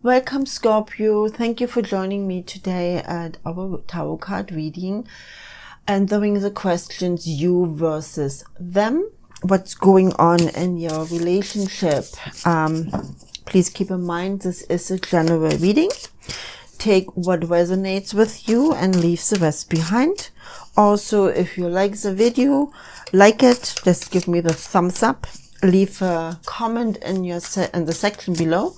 Welcome, Scorpio. Thank you for joining me today at our tarot card reading and doing the questions you versus them. What's going on in your relationship? Please keep in mind this is a general reading. Take what resonates with you and leave the rest behind. Also, if you like the video, like it, just give me the thumbs up. Leave a comment in the section below.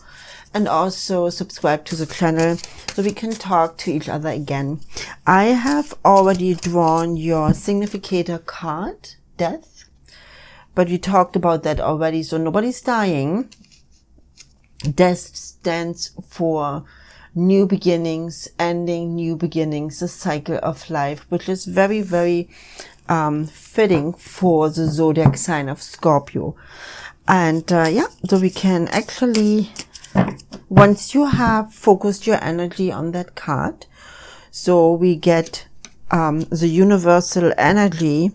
And also subscribe to the channel so we can talk to each other again. I have already drawn your significator card, death, but we talked about that already, so nobody's dying. Death stands for new beginnings, ending new beginnings, the cycle of life, which is very, very fitting for the zodiac sign of Scorpio. And so we can actually, once you have focused your energy on that card, so we get the universal energy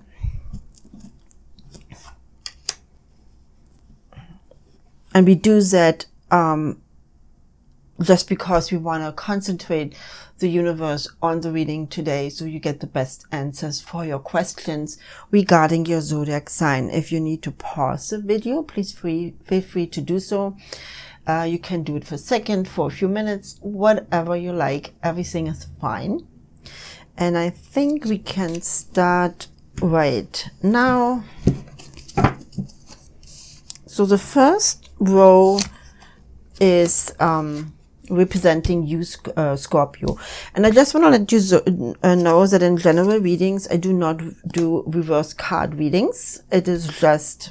and we do that just because we want to concentrate the universe on the reading today, so you get the best answers for your questions regarding your zodiac sign. If you need to pause the video, please feel free to do so. You can do it for a second, for a few minutes, whatever you like. Everything is fine. And I think we can start right now. So the first row is representing you, Scorpio. And I just want to let you know that in general readings, I do not do reverse card readings. It is just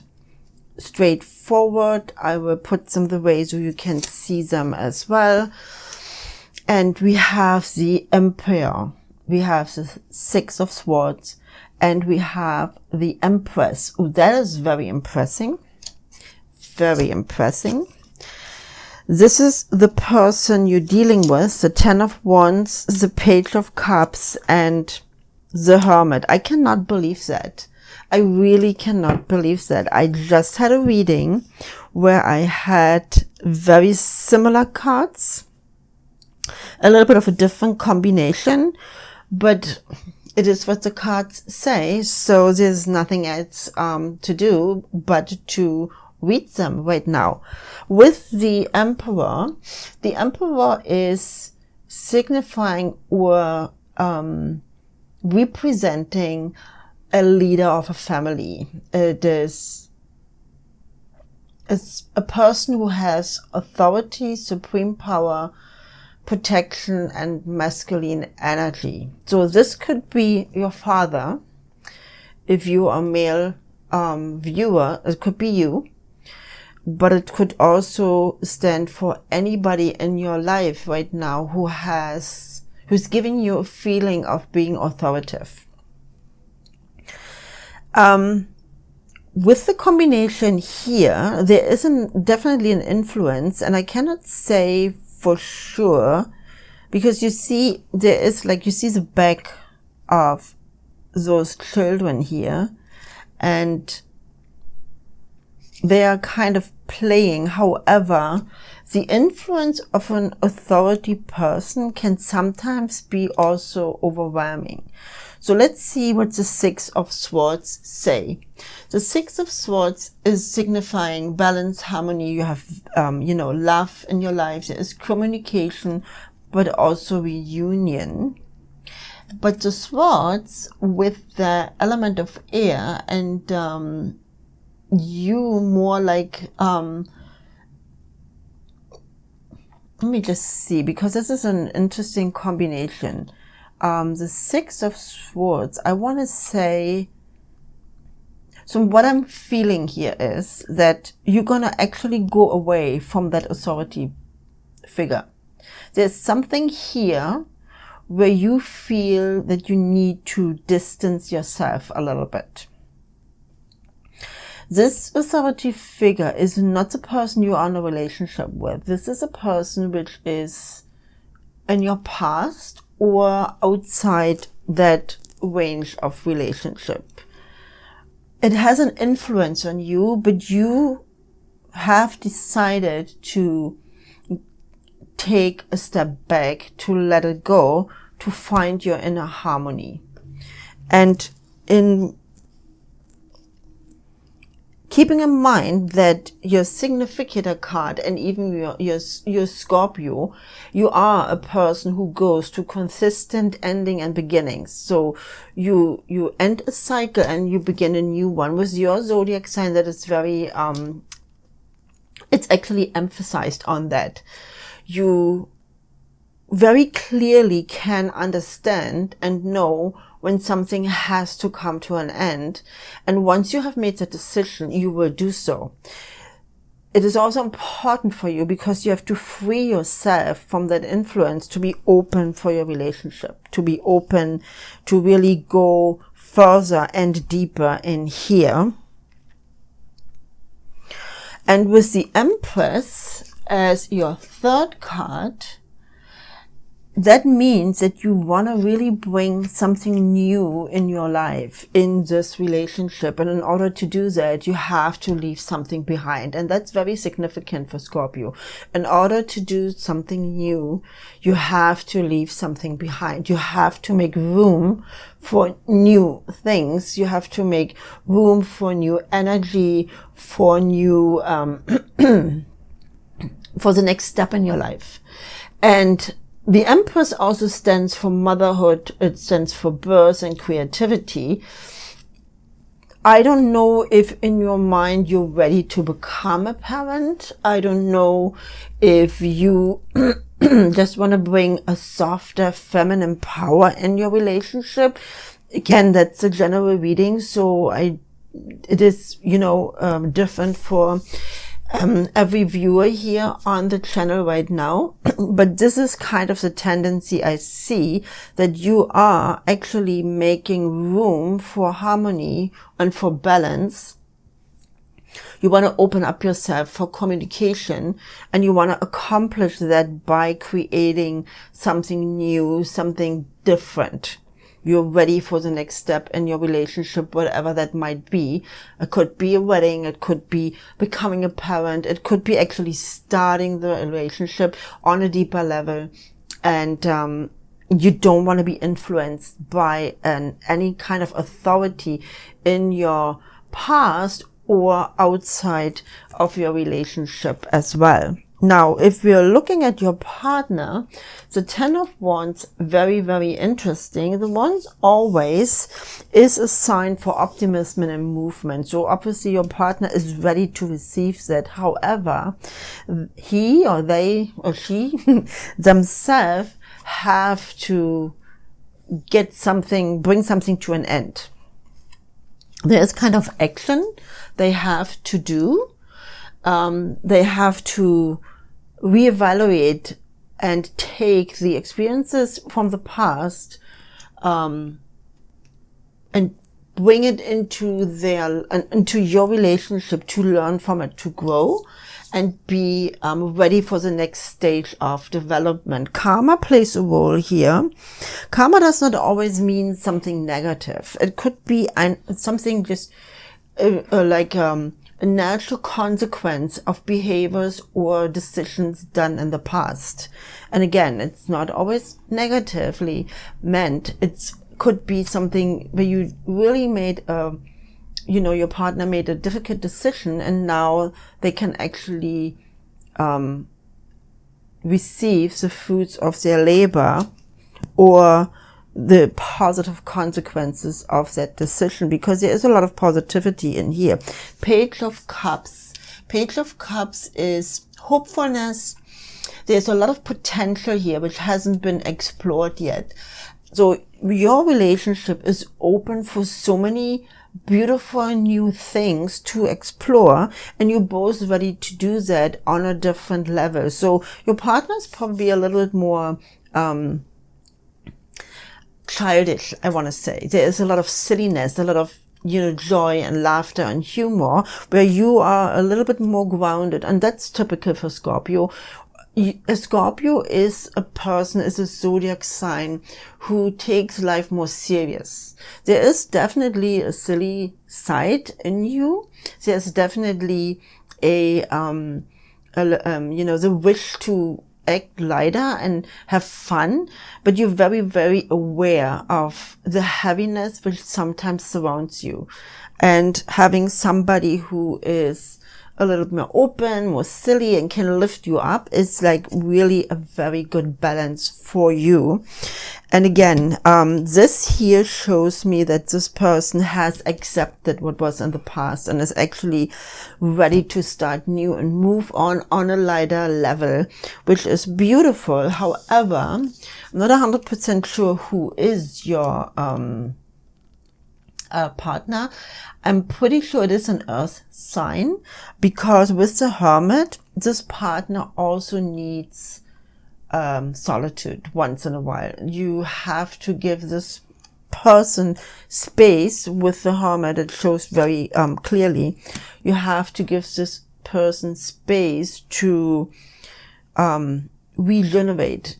straightforward. I will put them the way so you can see them as well. And we have the Emperor, we have the Six of Swords, and we have the Empress. Oh, that is very impressive. Very impressive. This is the person you're dealing with, the Ten of Wands, the Page of Cups, and the Hermit. I cannot believe that. I really cannot believe that. I just had a reading where I had very similar cards, a little bit of a different combination, but it is what the cards say, so there's nothing else to do but to read them right now. With the Emperor is signifying or representing a leader of a family. It's a person who has authority, supreme power, protection, and masculine energy. So this could be your father. If you are a male viewer, it could be you. But it could also stand for anybody in your life right now who's giving you a feeling of being authoritative. With the combination here, there is definitely an influence, and I cannot say for sure, because you see, you see the back of those children here, and they are kind of playing. However, the influence of an authority person can sometimes be also overwhelming. So let's see what the Six of Swords say. The Six of Swords is signifying balance, harmony. You have, love in your life. There is communication, but also reunion. But the swords with the element of air and you more like, let me just see, because this is an interesting combination. The Six of Swords, I want to say, so what I'm feeling here is that you're going to actually go away from that authority figure. There's something here where you feel that you need to distance yourself a little bit. This authority figure is not the person you are in a relationship with. This is a person which is in your past or outside that range of relationship. It has an influence on you, but you have decided to take a step back, to let it go, to find your inner harmony. And in keeping in mind that your significator card and even your Scorpio, you are a person who goes to consistent ending and beginnings. So you end a cycle and you begin a new one. With your zodiac sign, that is very, it's actually emphasized on that. You very clearly can understand and know when something has to come to an end. And once you have made that decision, you will do so. It is also important for you because you have to free yourself from that influence to be open for your relationship, to be open to really go further and deeper in here. And with the Empress as your third card, that means that you want to really bring something new in your life, in this relationship. And in order to do that, you have to leave something behind. And that's very significant for Scorpio. In order to do something new, you have to leave something behind. You have to make room for new things. You have to make room for new energy, for new, for the next step in your life. And the Empress also stands for motherhood. It stands for birth and creativity. I don't know if in your mind you're ready to become a parent. I don't know if you just want to bring a softer feminine power in your relationship. Again, that's a general reading, so it is, different for every viewer here on the channel right now. But this is kind of the tendency I see, that you are actually making room for harmony and for balance. You want to open up yourself for communication, and you want to accomplish that by creating something new, something different. You're ready for the next step in your relationship, whatever that might be. It could be a wedding. It could be becoming a parent. It could be actually starting the relationship on a deeper level. And you don't want to be influenced by any kind of authority in your past or outside of your relationship as well. Now, if we're looking at your partner, the Ten of Wands, very, very interesting. The Wands always is a sign for optimism and movement. So obviously your partner is ready to receive that. However, he or they or she themselves have to get something, bring something to an end. There is kind of action they have to do. They have to reevaluate and take the experiences from the past, and bring it into your relationship, to learn from it, to grow and be ready for the next stage of development. Karma plays a role here. Karma does not always mean something negative. It could be something just like a natural consequence of behaviors or decisions done in the past. And again, it's not always negatively meant. It could be something where you really made your partner made a difficult decision, and now they can actually receive the fruits of their labor, or the positive consequences of that decision, because there is a lot of positivity in here. Page of Cups. Page of Cups is hopefulness. There's a lot of potential here which hasn't been explored yet. So your relationship is open for so many beautiful new things to explore, and you're both ready to do that on a different level. So your partner is probably a little bit more childish, I want to say. There is a lot of silliness, a lot of joy and laughter and humor, where you are a little bit more grounded, and that's typical for Scorpio. A Scorpio is a zodiac sign who takes life more serious. There is definitely a silly side in you. There's definitely the wish to act lighter and have fun, but you're very, very aware of the heaviness which sometimes surrounds you. And having somebody who is a little bit more open, more silly, and can lift you up is like really a very good balance for you. And again, this here shows me that this person has accepted what was in the past and is actually ready to start new and move on a lighter level, which is beautiful. However, I'm not 100% sure who is your partner. I'm pretty sure it is an earth sign, because with the Hermit, this partner also needs solitude once in a while. You have to give this person space. With the Hermit, it shows very clearly. You have to give this person space to regenerate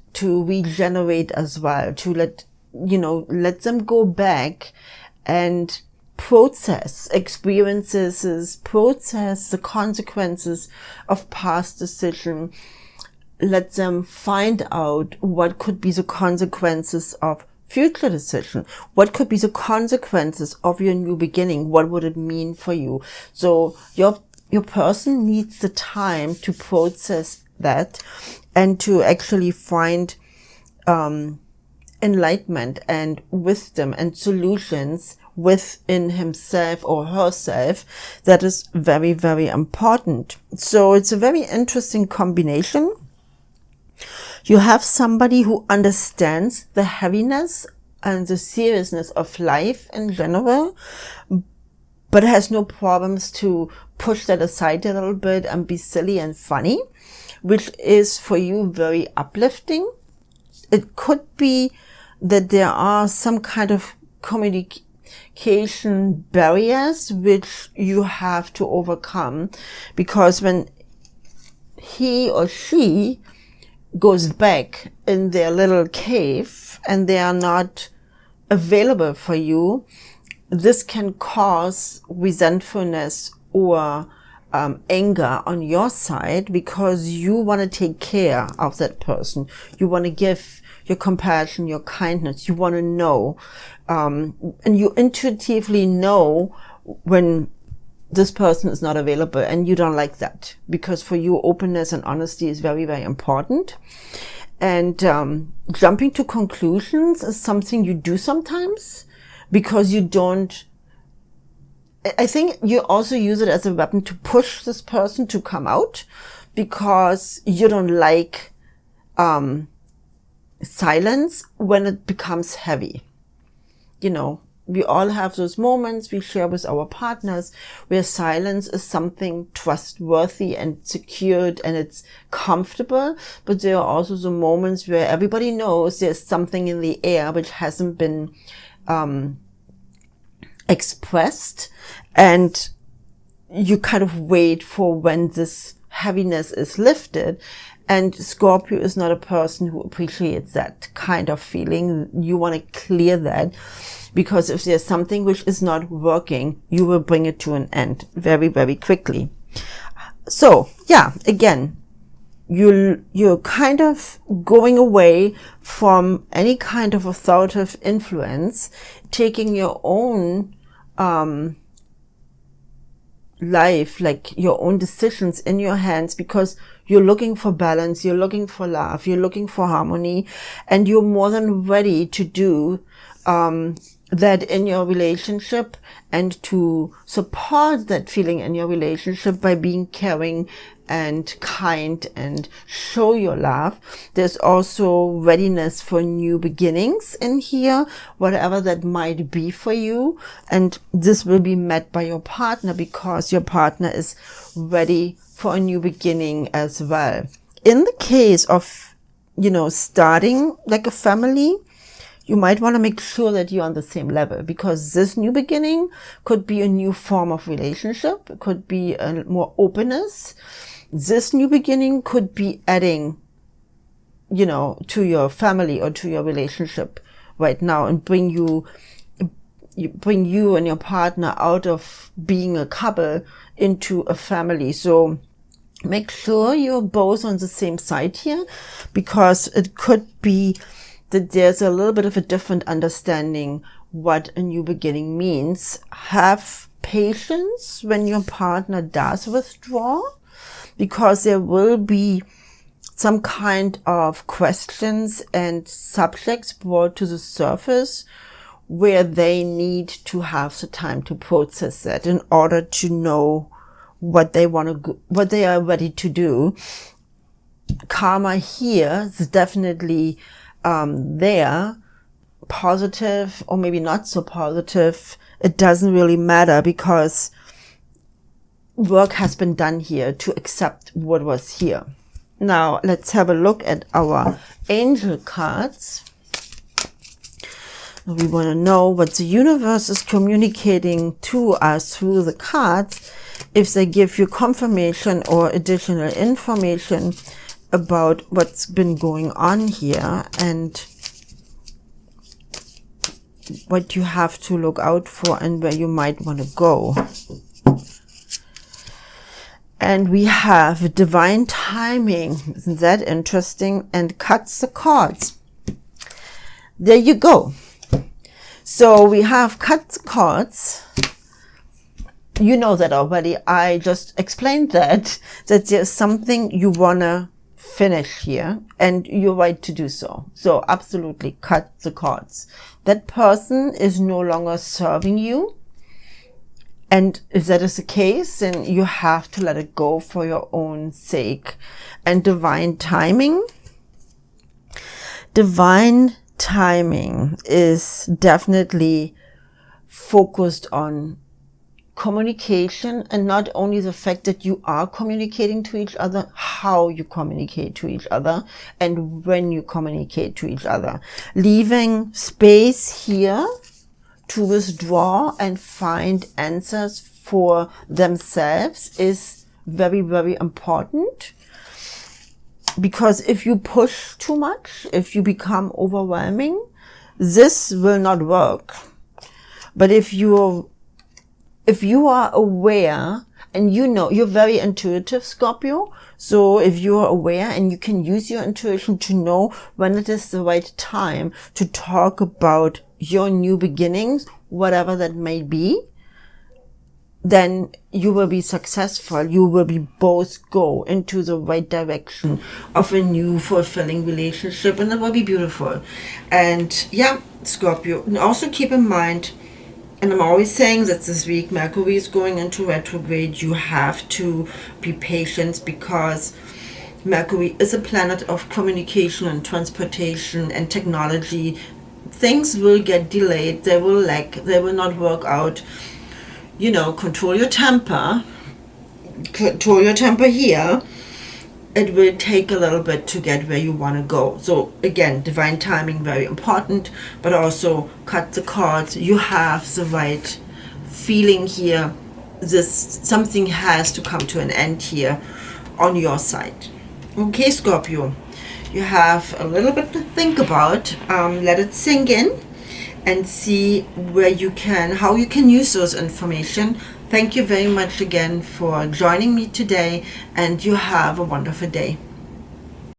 as well, to let them go back and process experiences, process the consequences of past decision. Let them find out what could be the consequences of future decision. What could be the consequences of your new beginning? What would it mean for you? So your person needs the time to process that and to actually find enlightenment and wisdom and solutions within himself or herself. That is very, very important. So it's a very interesting combination. You have somebody who understands the heaviness and the seriousness of life in general, but has no problems to push that aside a little bit and be silly and funny, which is for you very uplifting. It could be that there are some kind of communication barriers which you have to overcome, because when he or she goes back in their little cave and they are not available for you, this can cause resentfulness or anger on your side, because you want to take care of that person. You want to give your compassion, your kindness. You want to know, and you intuitively know when this person is not available, and you don't like that, because for you, openness and honesty is very, very important. And jumping to conclusions is something you do sometimes, because you don't. I think you also use it as a weapon to push this person to come out, because you don't like silence when it becomes heavy. We all have those moments we share with our partners where silence is something trustworthy and secured and it's comfortable. But there are also the moments where everybody knows there's something in the air which hasn't been expressed, and you kind of wait for when this heaviness is lifted. And Scorpio is not a person who appreciates that kind of feeling. You want to clear that, because if there's something which is not working, you will bring it to an end very, very quickly. So yeah, again, you're kind of going away from any kind of authoritative influence, taking your own life, like your own decisions in your hands, because you're looking for balance, you're looking for love, you're looking for harmony, and you're more than ready to do that in your relationship, and to support that feeling in your relationship by being caring and kind and show your love. There's also readiness for new beginnings in here, whatever that might be for you. And this will be met by your partner, because your partner is ready for a new beginning as well. In the case of, starting like a family, you might want to make sure that you're on the same level, because this new beginning could be a new form of relationship. It could be a more openness. This new beginning could be adding, to your family or to your relationship right now, and bring you and your partner out of being a couple into a family. So make sure you're both on the same side here, because it could be that there's a little bit of a different understanding what a new beginning means. Have patience when your partner does withdraw, because there will be some kind of questions and subjects brought to the surface where they need to have the time to process that in order to know what they what they are ready to do. Karma here is definitely there, positive or maybe not so positive. It doesn't really matter, because work has been done here to accept what was here. Now let's have a look at our angel cards. We want to know what the universe is communicating to us through the cards, if they give you confirmation or additional information about what's been going on here and what you have to look out for and where you might want to go. And we have divine timing. Isn't that interesting? And cuts the cards. There you go. So we have cut the cards. You know that already. I just explained that there's something you want to finish here, and you're right to do so. So absolutely cut the cards. That person is no longer serving you. And if that is the case, then you have to let it go for your own sake. And divine timing. Divine timing is definitely focused on communication, and not only the fact that you are communicating to each other, how you communicate to each other and when you communicate to each other. Leaving space here to withdraw and find answers for themselves is very, very important. Because if you push too much, if you become overwhelming, this will not work. But if you are aware, and you know, you're very intuitive, Scorpio. So if you are aware and you can use your intuition to know when it is the right time to talk about your new beginnings, whatever that may be, then you will be successful. You will be both go into the right direction of a new fulfilling relationship, and it will be beautiful. And yeah, Scorpio, and also keep in mind, and I'm always saying that this week Mercury is going into retrograde. You have to be patient, because Mercury is a planet of communication and transportation and technology. Things will get delayed. They will lag. They will not work out. You know, control your temper. Control your temper here. It will take a little bit to get where you want to go. So again, divine timing, very important, but also cut the cards. You have the right feeling here. Something has to come to an end here on your side. Okay, Scorpio, you have a little bit to think about. Let it sink in and see how you can use those information. Thank you very much again for joining me today, and you have a wonderful day.